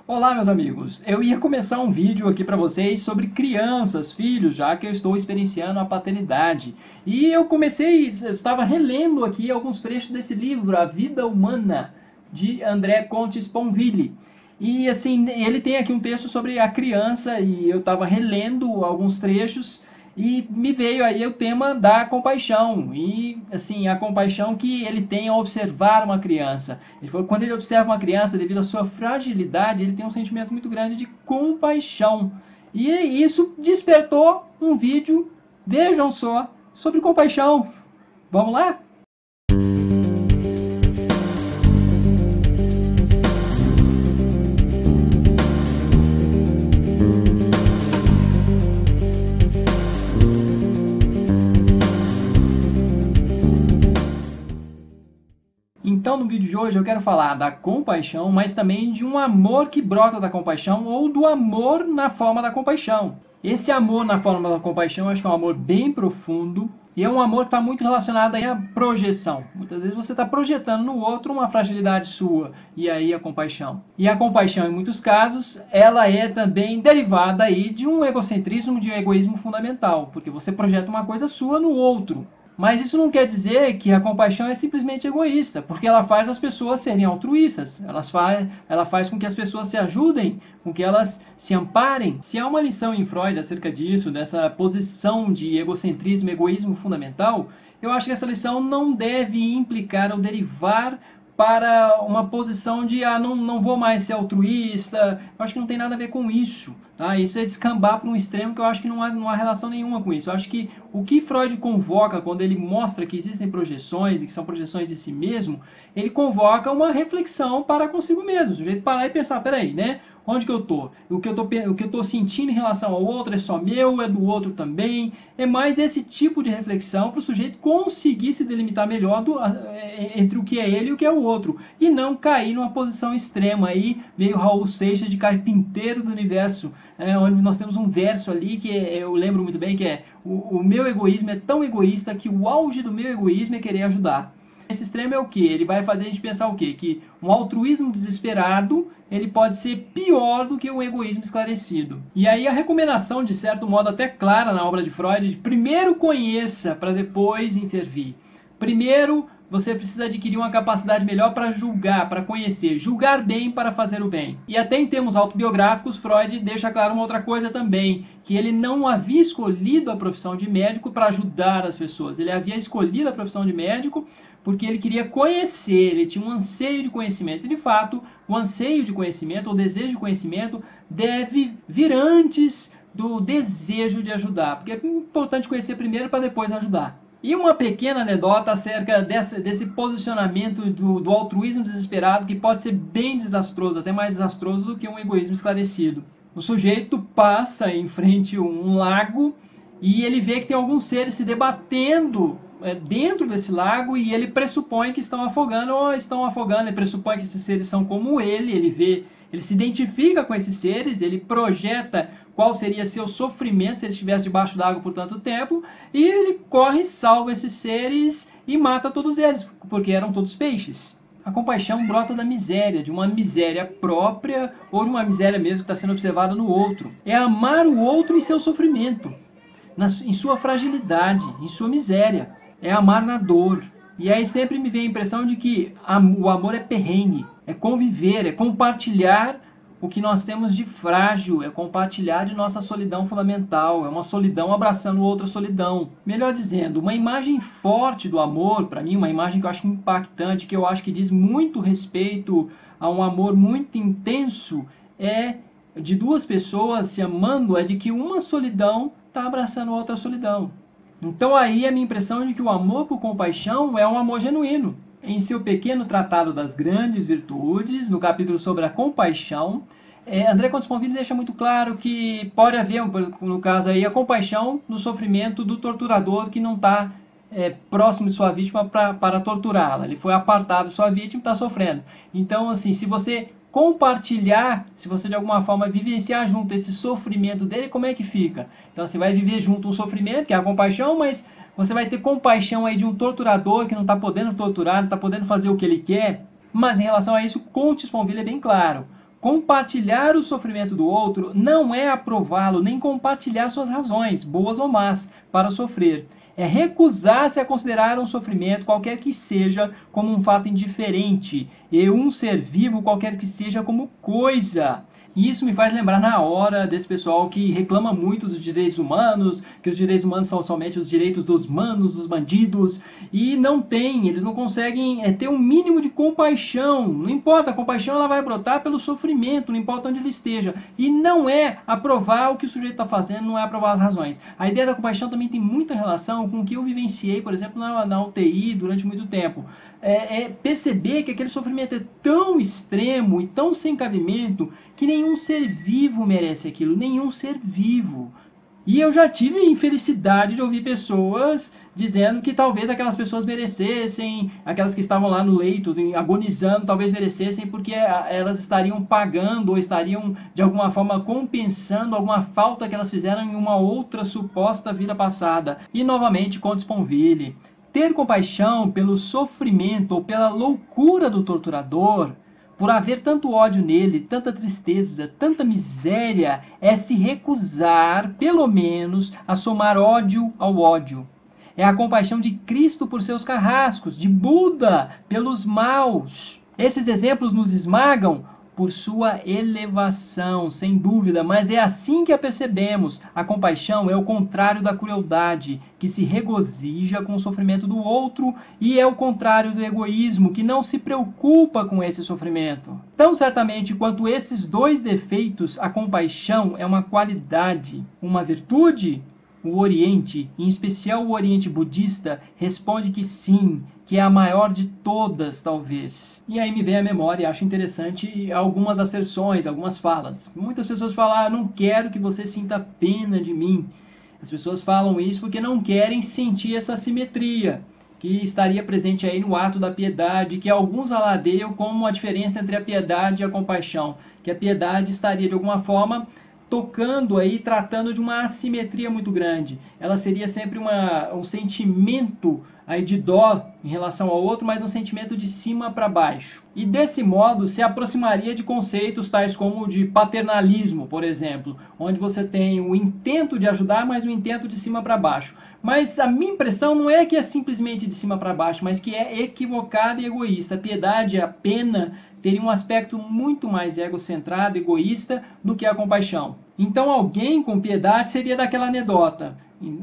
Olá, meus amigos! Eu ia começar um vídeo aqui para vocês sobre crianças, filhos, já que eu estou experienciando a paternidade. E eu estava relendo aqui alguns trechos desse livro, A Vida Humana, de André Comte Sponville. E assim, ele tem aqui um texto sobre a criança e eu estava relendo alguns trechos e me veio aí o tema da compaixão e assim a compaixão que ele tem ao observar uma criança. Ele falou que quando ele observa uma criança, devido à sua fragilidade, ele tem um sentimento muito grande de compaixão. E isso despertou um vídeo, vejam só, sobre compaixão. Vamos lá? Então, no vídeo de hoje eu quero falar da compaixão, mas também de um amor que brota da compaixão ou do amor na forma da compaixão. Esse amor na forma da compaixão eu acho que é um amor bem profundo e é um amor que está muito relacionado aí à projeção. Muitas vezes você está projetando no outro uma fragilidade sua e aí a compaixão. E a compaixão, em muitos casos, ela é também derivada aí de um egocentrismo, de um egoísmo fundamental, porque você projeta uma coisa sua no outro. Mas isso não quer dizer que a compaixão é simplesmente egoísta, porque ela faz as pessoas serem altruístas, ela faz com que as pessoas se ajudem, com que elas se amparem. Se há uma lição em Freud acerca disso, dessa posição de egocentrismo, egoísmo fundamental, eu acho que essa lição não deve implicar ou derivar para uma posição de não vou mais ser altruísta. Eu acho que não tem nada a ver com isso. Tá? Isso é descambar para um extremo que eu acho que não há relação nenhuma com isso. Eu acho que o que Freud convoca quando ele mostra que existem projeções e que são projeções de si mesmo, ele convoca uma reflexão para consigo mesmo. O sujeito parar e pensar, peraí, né? Onde que eu tô? O que eu tô sentindo em relação ao outro é só meu, é do outro também. É mais esse tipo de reflexão para o sujeito conseguir se delimitar melhor entre o que é ele e o que é o outro. E não cair numa posição extrema aí, meio Raul Seixas de carpinteiro do universo, onde nós temos um verso ali que eu lembro muito bem, que é o meu egoísmo é tão egoísta que o auge do meu egoísmo é querer ajudar. Esse extremo é o que? Ele vai fazer a gente pensar o quê? Que um altruísmo desesperado ele pode ser pior do que um egoísmo esclarecido. E aí a recomendação, de certo modo até clara na obra de Freud, de primeiro conheça para depois intervir. Primeiro você precisa adquirir uma capacidade melhor para julgar, para conhecer. Julgar bem para fazer o bem. E até em termos autobiográficos, Freud deixa claro uma outra coisa também, que ele não havia escolhido a profissão de médico para ajudar as pessoas. Ele havia escolhido a profissão de médico porque ele queria conhecer, ele tinha um anseio de conhecimento. E, de fato, o anseio de conhecimento, o desejo de conhecimento, deve vir antes do desejo de ajudar. Porque é importante conhecer primeiro para depois ajudar. E uma pequena anedota acerca desse posicionamento do altruísmo desesperado, que pode ser bem desastroso, até mais desastroso do que um egoísmo esclarecido. O sujeito passa em frente a um lago e ele vê que tem alguns seres se debatendo dentro desse lago e ele pressupõe que estão afogando, ele pressupõe que esses seres são como ele se identifica com esses seres, ele projeta qual seria seu sofrimento se ele estivesse debaixo d'água por tanto tempo, e ele corre, salva esses seres e mata todos eles, porque eram todos peixes. A compaixão brota da miséria, de uma miséria própria ou de uma miséria mesmo que está sendo observada no outro. É amar o outro em seu sofrimento, em sua fragilidade, em sua miséria. É amar na dor. E aí sempre me vem a impressão de que o amor é perrengue, é conviver, é compartilhar o que nós temos de frágil, é compartilhar de nossa solidão fundamental, é uma solidão abraçando outra solidão. Melhor dizendo, uma imagem forte do amor, para mim, uma imagem que eu acho impactante, que eu acho que diz muito respeito a um amor muito intenso, é de duas pessoas se amando, é de que uma solidão está abraçando outra solidão. Então aí a minha impressão é de que o amor por compaixão é um amor genuíno. Em seu pequeno tratado das grandes virtudes, no capítulo sobre a compaixão, André Comte Sponville deixa muito claro que pode haver, no caso aí, a compaixão no sofrimento do torturador que não está próximo de sua vítima para torturá-la. Ele foi apartado de sua vítima e está sofrendo. Então, assim, se você compartilhar, se você de alguma forma vivenciar junto esse sofrimento dele, como é que fica? Então você vai viver junto um sofrimento, que é a compaixão, mas você vai ter compaixão aí de um torturador que não está podendo torturar, não está podendo fazer o que ele quer. Mas em relação a isso, Comte Sponville é bem claro. Compartilhar o sofrimento do outro não é aprová-lo nem compartilhar suas razões, boas ou más, para sofrer. É recusar-se a considerar um sofrimento, qualquer que seja, como um fato indiferente, e um ser vivo, qualquer que seja, como coisa. E isso me faz lembrar na hora desse pessoal que reclama muito dos direitos humanos, que os direitos humanos são somente os direitos dos manos, dos bandidos, e não tem, eles não conseguem ter um mínimo de compaixão. Não importa, a compaixão ela vai brotar pelo sofrimento, não importa onde ele esteja. E não é aprovar o que o sujeito está fazendo, não é aprovar as razões. A ideia da compaixão também tem muita relação com o que eu vivenciei, por exemplo, na UTI durante muito tempo. Perceber que aquele sofrimento é tão extremo e tão sem cabimento que nenhum ser vivo merece aquilo, nenhum ser vivo. E eu já tive a infelicidade de ouvir pessoas dizendo que talvez aquelas pessoas merecessem, aquelas que estavam lá no leito, agonizando, talvez merecessem porque elas estariam pagando ou estariam de alguma forma compensando alguma falta que elas fizeram em uma outra suposta vida passada. E novamente, Conde Sponville. Ter compaixão pelo sofrimento ou pela loucura do torturador, por haver tanto ódio nele, tanta tristeza, tanta miséria, é se recusar, pelo menos, a somar ódio ao ódio. É a compaixão de Cristo por seus carrascos, de Buda pelos maus. Esses exemplos nos esmagam por sua elevação, sem dúvida, mas é assim que a percebemos. A compaixão é o contrário da crueldade, que se regozija com o sofrimento do outro, e é o contrário do egoísmo, que não se preocupa com esse sofrimento. Tão certamente quanto esses dois defeitos, a compaixão é uma qualidade, uma virtude. O Oriente, em especial o Oriente budista, responde que sim, que é a maior de todas, talvez. E aí me vem à memória, acho interessante algumas asserções, algumas falas. Muitas pessoas falam, não quero que você sinta pena de mim. As pessoas falam isso porque não querem sentir essa simetria que estaria presente aí no ato da piedade, que alguns aladeiam como a diferença entre a piedade e a compaixão, que a piedade estaria de alguma forma tocando aí, tratando de uma assimetria muito grande. Ela seria sempre um sentimento aí de dó em relação ao outro, mas um sentimento de cima para baixo. E desse modo se aproximaria de conceitos tais como o de paternalismo, por exemplo, onde você tem o intento de ajudar, mas o intento de cima para baixo. Mas a minha impressão não é que é simplesmente de cima para baixo, mas que é equivocada e egoísta. A piedade, a pena, teria um aspecto muito mais egocentrado, egoísta, do que a compaixão. Então alguém com piedade seria daquela anedota.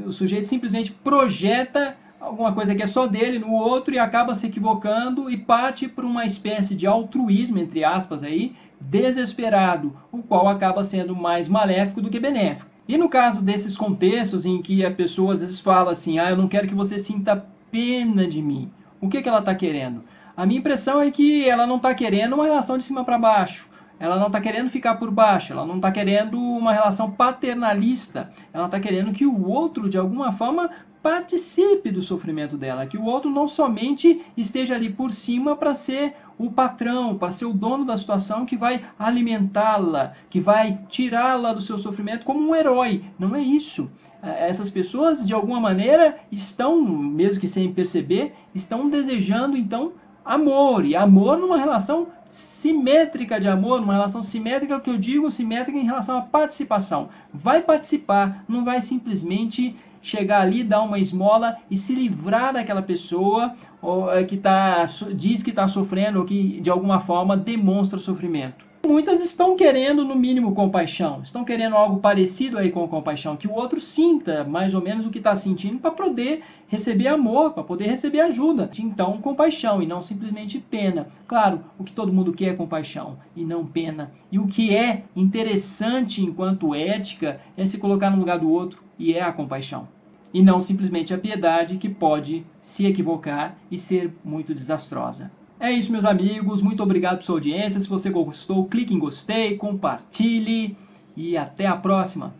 O sujeito simplesmente projeta alguma coisa que é só dele no outro e acaba se equivocando e parte para uma espécie de altruísmo, entre aspas, aí, desesperado, o qual acaba sendo mais maléfico do que benéfico. E no caso desses contextos em que a pessoa às vezes fala assim, eu não quero que você sinta pena de mim. O que ela está querendo? A minha impressão é que ela não está querendo uma relação de cima para baixo. Ela não está querendo ficar por baixo. Ela não está querendo uma relação paternalista. Ela está querendo que o outro, de alguma forma, participe do sofrimento dela. Que o outro não somente esteja ali por cima para ser o patrão, para ser o dono da situação que vai alimentá-la, que vai tirá-la do seu sofrimento como um herói. Não é isso. Essas pessoas, de alguma maneira, estão, mesmo que sem perceber, estão desejando, então, amor. E amor numa relação simétrica de amor, uma relação simétrica, que eu digo simétrica em relação à participação. Vai participar, não vai simplesmente chegar ali, dar uma esmola e se livrar daquela pessoa que diz que está sofrendo ou que de alguma forma demonstra sofrimento. Muitas estão querendo, no mínimo, compaixão. Estão querendo algo parecido aí com compaixão, que o outro sinta mais ou menos o que está sentindo para poder receber amor, para poder receber ajuda. Então, compaixão e não simplesmente pena. Claro, o que todo mundo quer é compaixão e não pena. E o que é interessante enquanto ética é se colocar no lugar do outro, e é a compaixão. E não simplesmente a piedade, que pode se equivocar e ser muito desastrosa. É isso, meus amigos. Muito obrigado por sua audiência. Se você gostou, clique em gostei, compartilhe e até a próxima.